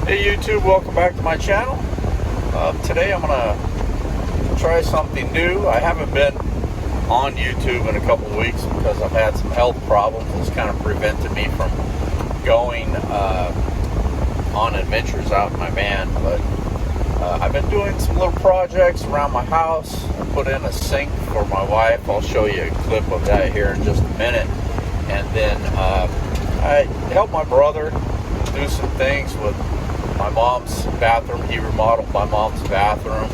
Hey YouTube, welcome back to my channel. Today I'm gonna try something new. I haven't been on YouTube in a couple of weeks because I've had some health problems that's kind of prevented me from going on adventures out in my van. But I've been doing some little projects around my house. I put in a sink for my wife. I'll show you a clip of that here in just a minute. And then I helped my brother do some things with my mom's bathroom. He remodeled my mom's bathroom,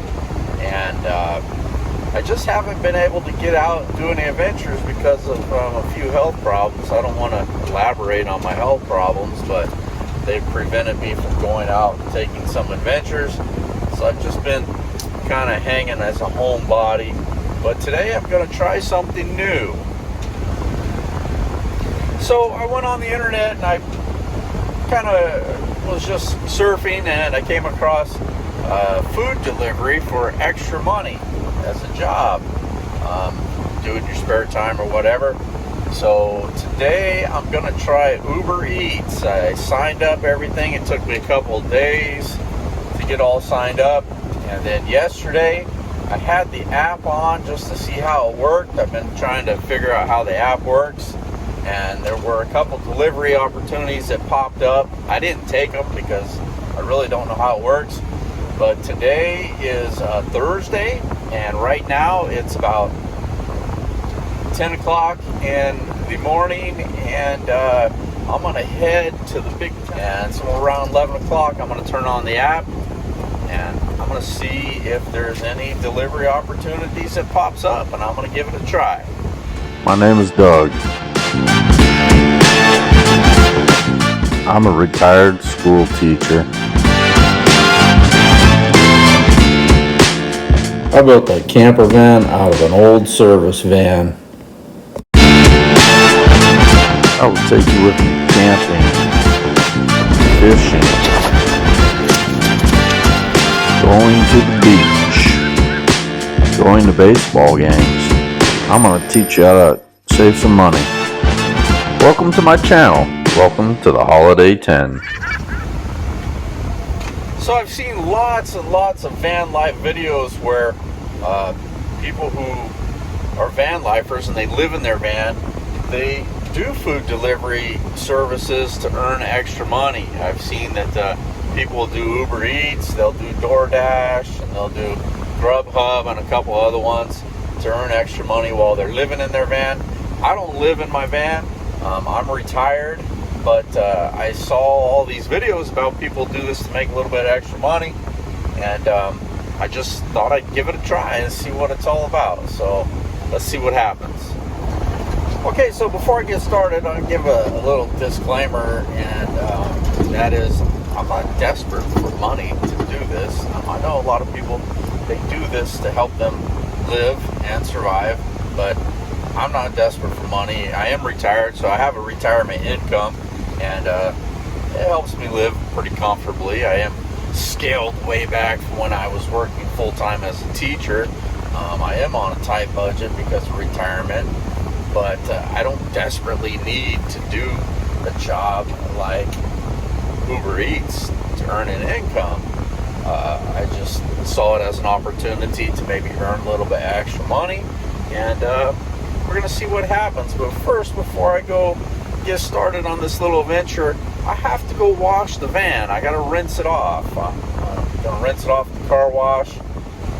and I just haven't been able to get out and do any adventures because of a few health problems. I don't want to elaborate on my health problems, but they've prevented me from going out and taking some adventures. So I've just been kind of hanging as a homebody. But today I'm going to try something new. So I went on the internet and I kind of was just surfing, and I came across food delivery for extra money as a job, do it in your spare time or whatever. So today I'm gonna try Uber Eats. I signed up everything. It took me a couple of days to get all signed up, and then yesterday I had the app on just to see how it worked. I've been trying to figure out how the app works, and there were a couple delivery opportunities that popped up. I didn't take them because I really don't know how it works. But today is Thursday, and right now it's about 10 o'clock in the morning, and I'm gonna head to the big town. And so around 11 o'clock I'm gonna turn on the app, and I'm gonna see if there's any delivery opportunities that pops up, and I'm gonna give it a try. My name is Doug. I'm a retired school teacher. I built a camper van out of an old service van. I will take you with me camping, fishing, going to the beach, going to baseball games. I'm going to teach you how to save some money. Welcome to my channel. Welcome to the Holiday Tinn. So I've seen lots and lots of van life videos where people who are van lifers and they live in their van, they do food delivery services to earn extra money. I've seen that people will do Uber Eats, they'll do DoorDash, and they'll do Grubhub and a couple other ones to earn extra money while they're living in their van. I don't live in my van. I'm retired, but I saw all these videos about people do this to make a little bit of extra money, and I just thought I'd give it a try and see what it's all about. So let's see what happens. Okay, so before I get started, I'll give a little disclaimer, and that is, I'm not desperate for money to do this. I know a lot of people, they do this to help them live and survive, but I'm not desperate for money. I am retired, so I have a retirement income, and it helps me live pretty comfortably. I am scaled way back from when I was working full-time as a teacher. I am on a tight budget because of retirement, but I don't desperately need to do a job like Uber Eats to earn an income. I just saw it as an opportunity to maybe earn a little bit extra money, and we're gonna see what happens. But first, before I go get started on this little adventure, I have to go wash the van. I gotta rinse it off. I'm gonna rinse it off at the car wash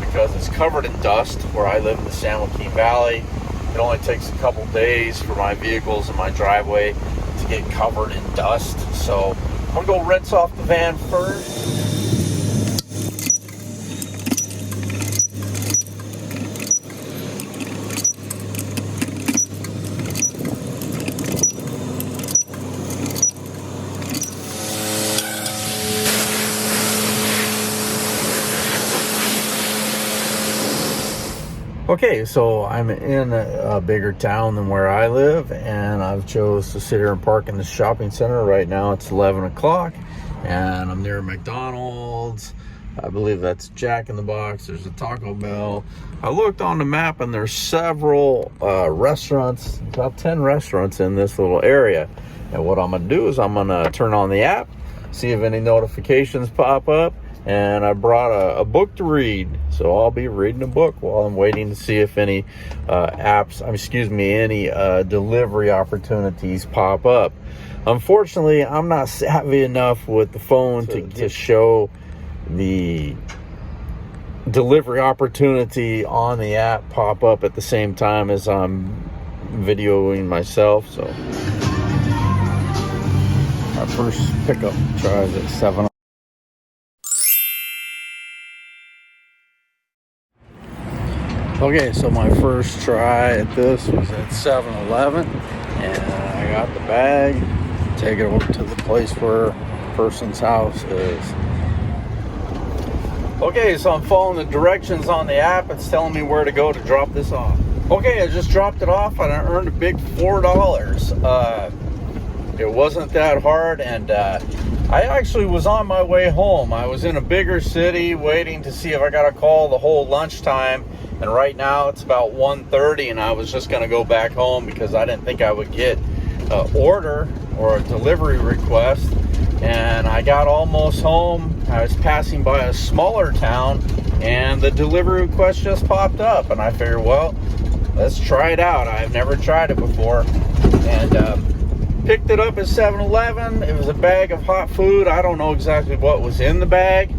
because it's covered in dust where I live in the San Joaquin Valley. It only takes a couple days for my vehicles in my driveway to get covered in dust. So I'm gonna go rinse off the van first. Okay, so I'm in a bigger town than where I live, and I've chose to sit here and park in the shopping center. Right now it's 11 o'clock, and I'm near McDonald's. I believe that's Jack in the Box. There's a Taco Bell. I looked on the map, and there's several restaurants, about 10 restaurants in this little area. And what I'm gonna do is I'm gonna turn on the app. see if any notifications pop up. And I brought a book to read, so I'll be reading a book while I'm waiting to see if any any delivery opportunities pop up. Unfortunately, I'm not savvy enough with the phone to show the delivery opportunity on the app pop up at the same time as I'm videoing myself. So our first pickup try is at 7. Okay, so my first try at this was at 7-Eleven, and I got the bag, take it over to the place where the person's house is. Okay, so I'm following the directions on the app. It's telling me where to go to drop this off. Okay, I just dropped it off and I earned a big $4. It wasn't that hard, and I actually was on my way home. I was in a bigger city waiting to see if I got a call the whole lunchtime. And right now it's about 1:30, and I was just going to go back home because I didn't think I would get an order or a delivery request. And I got almost home. I was passing by a smaller town, and the delivery request just popped up. And I figured, well, let's try it out. I've never tried it before. And picked it up at 7-Eleven. It was a bag of hot food. I don't know exactly what was in the bag.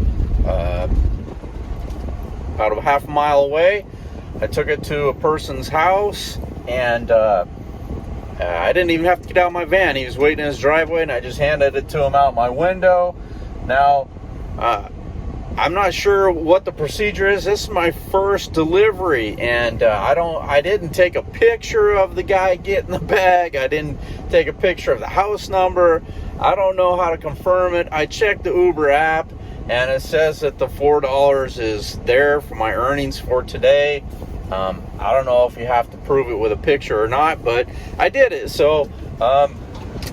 About a half a mile away. I took it to a person's house, and I didn't even have to get out of my van. He was waiting in his driveway, and I just handed it to him out my window. Now, I'm not sure what the procedure is. This is my first delivery, and I didn't take a picture of the guy getting the bag. I didn't take a picture of the house number. I don't know how to confirm it. I checked the Uber app, and it says that the $4 is there for my earnings for today. I don't know if you have to prove it with a picture or not, but I did it. So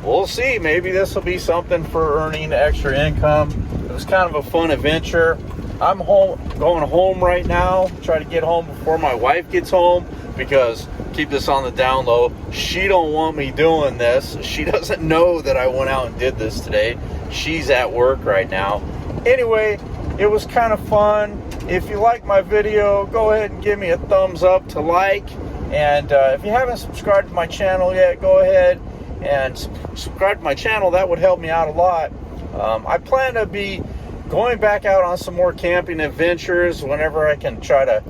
we'll see. Maybe this will be something for earning extra income. It was kind of a fun adventure. I'm going home right now. Try to get home before my wife gets home, because keep this on the down low, she don't want me doing this. She doesn't know that I went out and did this today. She's at work right now. Anyway, it was kind of fun. If you like my video, go ahead and give me a thumbs up to like. And if you haven't subscribed to my channel yet, go ahead and subscribe to my channel. That would help me out a lot. I plan to be going back out on some more camping adventures whenever I can try to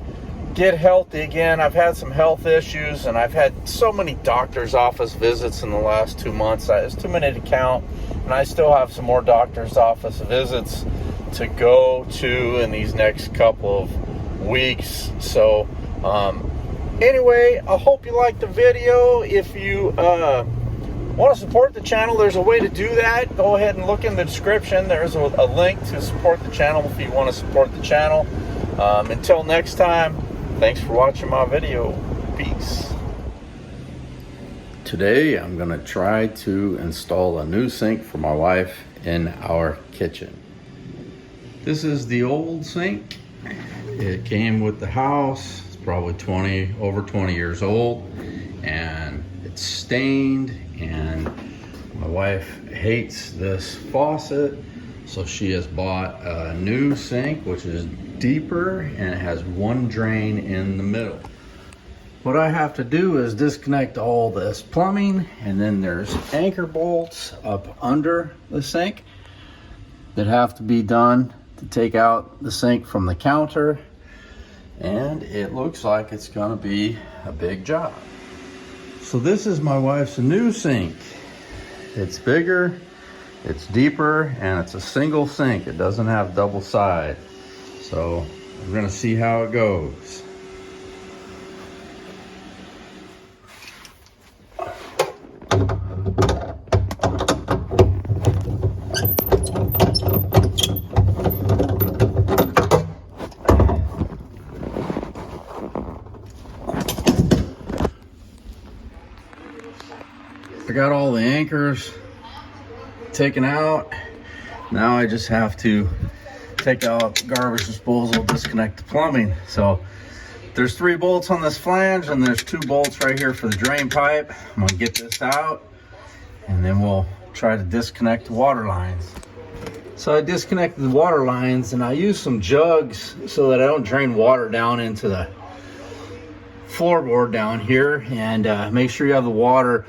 get healthy again. I've had some health issues, and I've had so many doctor's office visits in the last 2 months. It's too many to count. And I still have some more doctor's office visits to go to in these next couple of weeks. So anyway, I hope you liked the video. If you want to support the channel, there's a way to do that. Go ahead and look in the description. There's a link to support the channel if you want to support the channel. Until next time, thanks for watching my video. Peace. Today I'm going to try to install a new sink for my wife in our kitchen. This is the old sink. It came with the house. It's probably over 20 years old, and it's stained, and my wife hates this faucet, so she has bought a new sink, which is deeper, and it has one drain in the middle. What I have to do is disconnect all this plumbing, and then there's anchor bolts up under the sink that have to be done to take out the sink from the counter, and it looks like it's gonna be a big job. So this is my wife's new sink. It's bigger, it's deeper, and it's a single sink. It doesn't have double side. So we're gonna see how it goes. I got all the anchors taken out. Now I just have to take out garbage disposal, disconnect the plumbing. So there's 3 bolts on this flange, and there's 2 bolts right here for the drain pipe. I'm gonna get this out, and then we'll try to disconnect the water lines. So I disconnected the water lines, and I used some jugs so that I don't drain water down into the floorboard down here. And make sure you have the water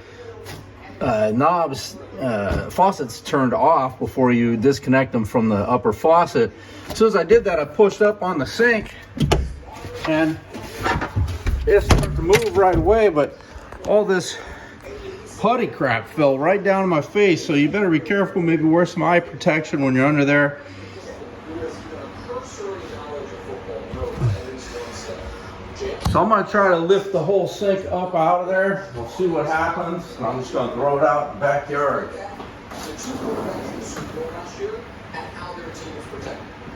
faucets turned off before you disconnect them from the upper faucet. As soon as I did that, I pushed up on the sink, and it started to move right away, but all this putty crap fell right down in my face, so you better be careful. Maybe wear some eye protection when you're under there. So I'm gonna try to lift the whole sink up out of there. We'll see what happens. I'm just gonna throw it out in the backyard.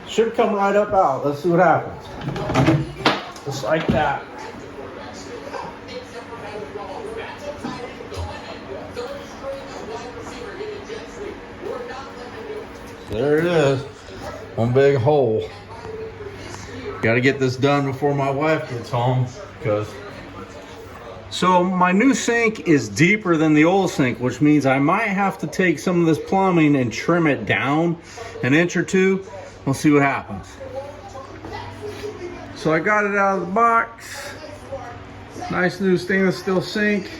Should come right up out. Let's see what happens. Just like that. There it is. One big hole. Got to get this done before my wife gets home, so my new sink is deeper than the old sink, which means I might have to take some of this plumbing and trim it down an inch or two. We'll see what happens. So I got it out of the box. Nice new stainless steel sink.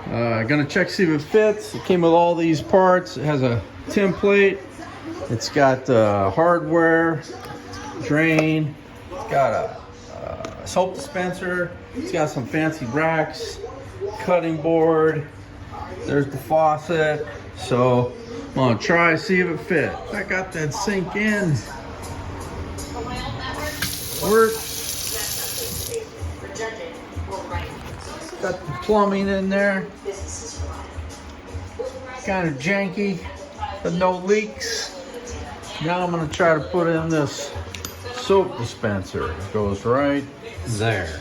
Gonna check, see if it fits. It came with all these parts. It has a template. It's got hardware, drain. It's got a soap dispenser. It's got some fancy racks, cutting board. There's the faucet. So I'm gonna try, see if it fits. I got that sink in. Works. Got the plumbing in there. Kind of janky, but no leaks. Now I'm gonna try to put in this soap dispenser. It goes right there.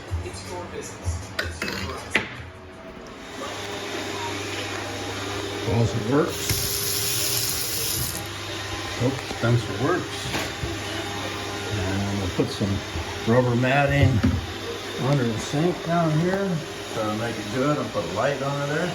Faucet works. Soap dispenser works. And I'm gonna put some rubber matting under the sink down here. Try to make it good and put a light under there.